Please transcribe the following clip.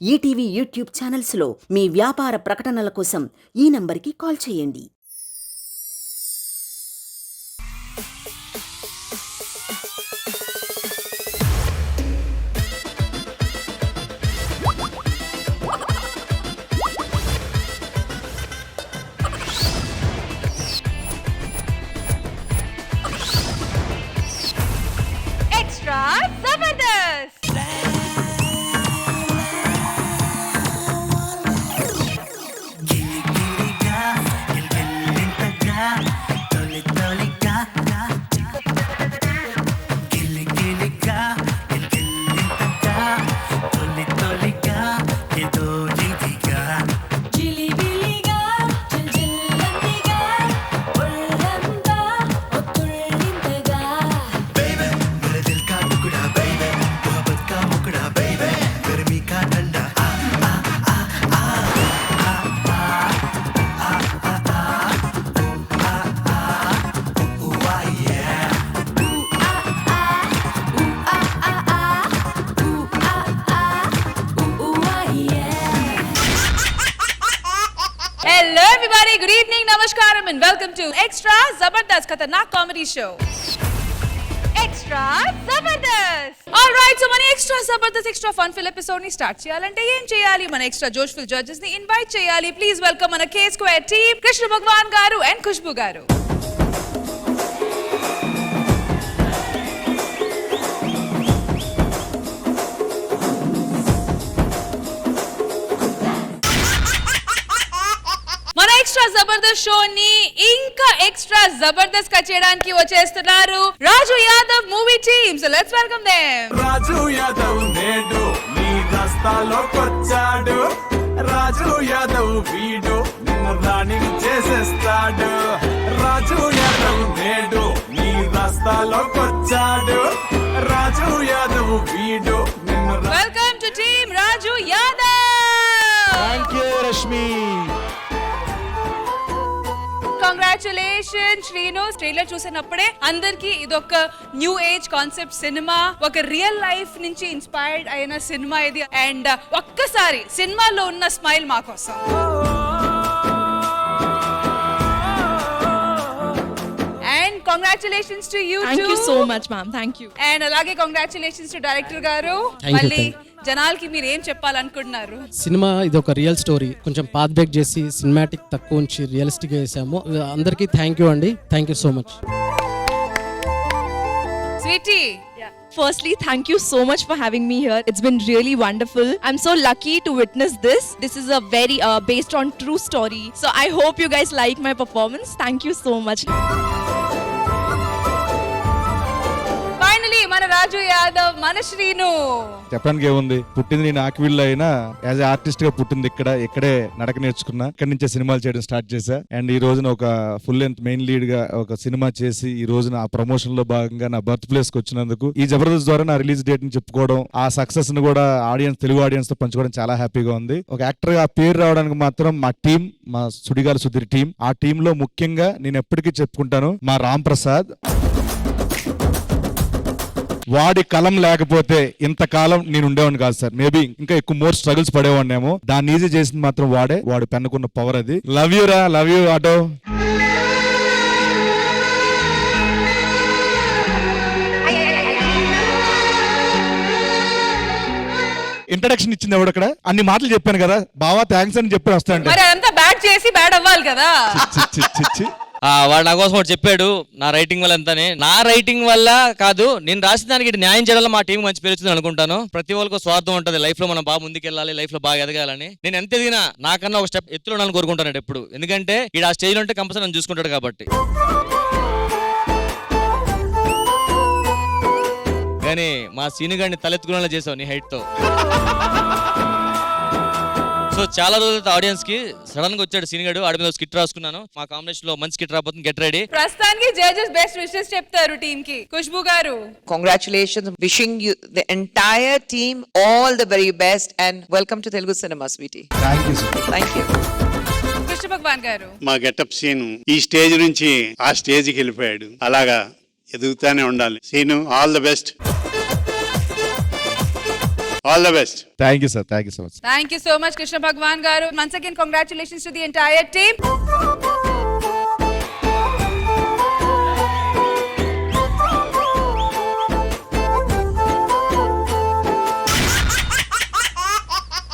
ETV YouTube ఛానల్స్లో మీ వ్యాపార ప్రకటనల కోసం ఈ నంబర్కి కాల్ చేయండి. एक्स्ट्रा जबरदस्त Hello everybody, good evening, namaskaram and welcome to Extra Zabardast Khatarnak Comedy Show. Extra Zabardast. Alright, so mani Extra Zabardast Extra Funful episode ni start cheyalante em cheyali mana extra joshful judges ni invite cheyali. Please welcome mana K Square team, Krishna Bhagwan garu and Khushbu garu. మన extra Jabardasth show ని ఇంకా extra Jabardasth గా చేయడానికి వచ్చేస్తున్నారు Raju Yadav movie team. So let's welcome them. Raju Yadav నేడు నీ రస్తాలోకొచ్చాడు, రాజు యాదవ్ వీడు నిన్ను రాణిని చేసేస్తాడు. రాజు యాదవ్ నేడు నీ రస్తాలోకొచ్చాడు, రాజు యాదవ్ వీడు నిన్ను welcome to team Raju Yadav. Thank you Rashmi. Congratulation Srinu. Trailer చూసినప్పుడే అందరికి ఇదొక న్యూ ఏజ్ కాన్సెప్ట్ సినిమా, ఒక రియల్ లైఫ్ నుంచి ఇన్స్పైర్డ్ అయిన సినిమా ఇది. అండ్ ఒక్కసారి సినిమాలో ఉన్న స్మైల్ మా కోసం. And congratulations to you. Thank you so much, ma'am. Thank you. And అలాగే కంగ్రాచులేషన్స్ టు డైరెక్టర్ గారు. Thank you, మళ్ళీ thank జనాలకి మీరు ఏం చెప్పాలనుకుంటున్నారు? సినిమా ఇది ఒక రియల్ స్టోరీ, కొంచెం పాత్ బ్రేక్ చేసి సినిమాటిక్ తక్కువ ఉంచి రియలిస్టిక్ చేసాము. అందరికీ థ్యాంక్ యూ అండి, thank you so much. Sweety, Firstly, thank you so much for having me here. It's been really wonderful. I'm so lucky to witness this. This is a very based on true story. So I hope you guys like my performance. Thank you so much. Finally మన రాజు యాదవ్, మన శ్రీను. చెప్పడానికి ఏముంది, పుట్టింది నేను ఆకివీళ్ళు అయినా as a artist గా పుట్టింది ఇక్కడే నడక నేర్చుకున్నా. ఇక్కడి నుంచే సినిమాలు చేయడం స్టార్ట్ చేశా. అండ్ ఈ రోజున ఒక ఫుల్ లెంత్ మెయిన్ లీడ్ గా ఒక సినిమా చేసి ఈ రోజున ఆ ప్రమోషన్ లో భాగంగా నా బర్త్ ప్లేస్ కి వచ్చినందుకు ఈ జబర్దస్త్ ద్వారా నా రిలీజ్ డేట్ ని చెప్పుకోవడం, ఆ సక్సెస్ ని కూడా తెలుగు ఆడియన్స్ తో పంచుకోవడం చాలా హ్యాపీగా ఉంది. ఒక యాక్టర్ గా ఆ పేరు రావడానికి మాత్రం మా టీం, మా సుడిగాలి సుధీర్ టీం, ఆ టీం లో ముఖ్యంగా నేను ఎప్పటికీ చెప్పుకుంటాను మా రామ్ ప్రసాద్. వాడి కలం లేకపోతే ఇంతకాలం నేను ఉండేవాడిని కాదు సార్. మేబీ ఇంకా ఎక్కువ మోర్ స్ట్రగుల్స్ పడేవాడినేమో. దాన్ని ఈజీ చేసింది మాత్రం వాడు పెన్నుకున్న పవర్ అది. లవ్ యూ రా, లవ్ యూ ఆటో. ఇంట్రడక్షన్ ఇచ్చింది ఎవడు అక్కడ? అన్ని మాటలు చెప్పాను కదా బావా, థ్యాంక్స్ అని చెప్పి వస్తాను. మరి అదంతా బ్యాడ్ చేసి బ్యాడ్ అవ్వాలి కదా. వాడు నా కోసం ఒకటి చెప్పాడు, నా రైటింగ్ వల్ల ఎంతనే. నా రైటింగ్ వల్ల కాదు, నేను రాసిన దానికి న్యాయం చేయడం మా టీం మంచి పేరు వచ్చింది అనుకుంటాను. ప్రతి వాళ్ళకి స్వార్థం ఉంటుంది లైఫ్ లో, మనం బాగా ముందుకెళ్ళాలి, లైఫ్ లో బాగా ఎదగాలని. నేను ఎంత ఎదిగినా నాకన్నా ఒక స్టెప్ ఎత్తులో ఉండాలని కోరుకుంటాను ఎప్పుడు. ఎందుకంటే ఈ ఆ స్టేజ్ లో ఉంటే కంపల్సరీ నన్ను చూసుకుంటాడు కాబట్టి. కానీ మా సీను గారిని తలెత్తుకునేలా చేసావు నీ హైట్ తో. సో చాలా రోజులతో ఆడియన్స్ కి సడన్ గా వచ్చాడు సీనిగాడు. ఆడి మీద స్కిట్ రాసుకున్నాను. మా కాంబినేషన్ లో మంచి స్కిట్ రాబోతుంది, గెట్ రెడీ. ప్రస్తుతానికి జడ్జెస్ బెస్ట్ విషెస్ చెప్తారు టీమ్ కి. ఖుష్బు గారు, congratulations, wishing you the entire team all the very best and welcome to Telugu cinema, sweetie. Thank you sir. Thank you. Krishna Bhagavan గారు. మా గెటప్ సీను ఈ స్టేజ్ నుంచి ఆ స్టేజ్కి వెళ్ళిపోయాడు. అలాగా ఎదుగుతానే ఉండాలి. Seenu, all the best. All the best. Thank you sir, thank you so much. Thank you so much, Krishna Bhagwan Garu. Once again, congratulations to the entire team.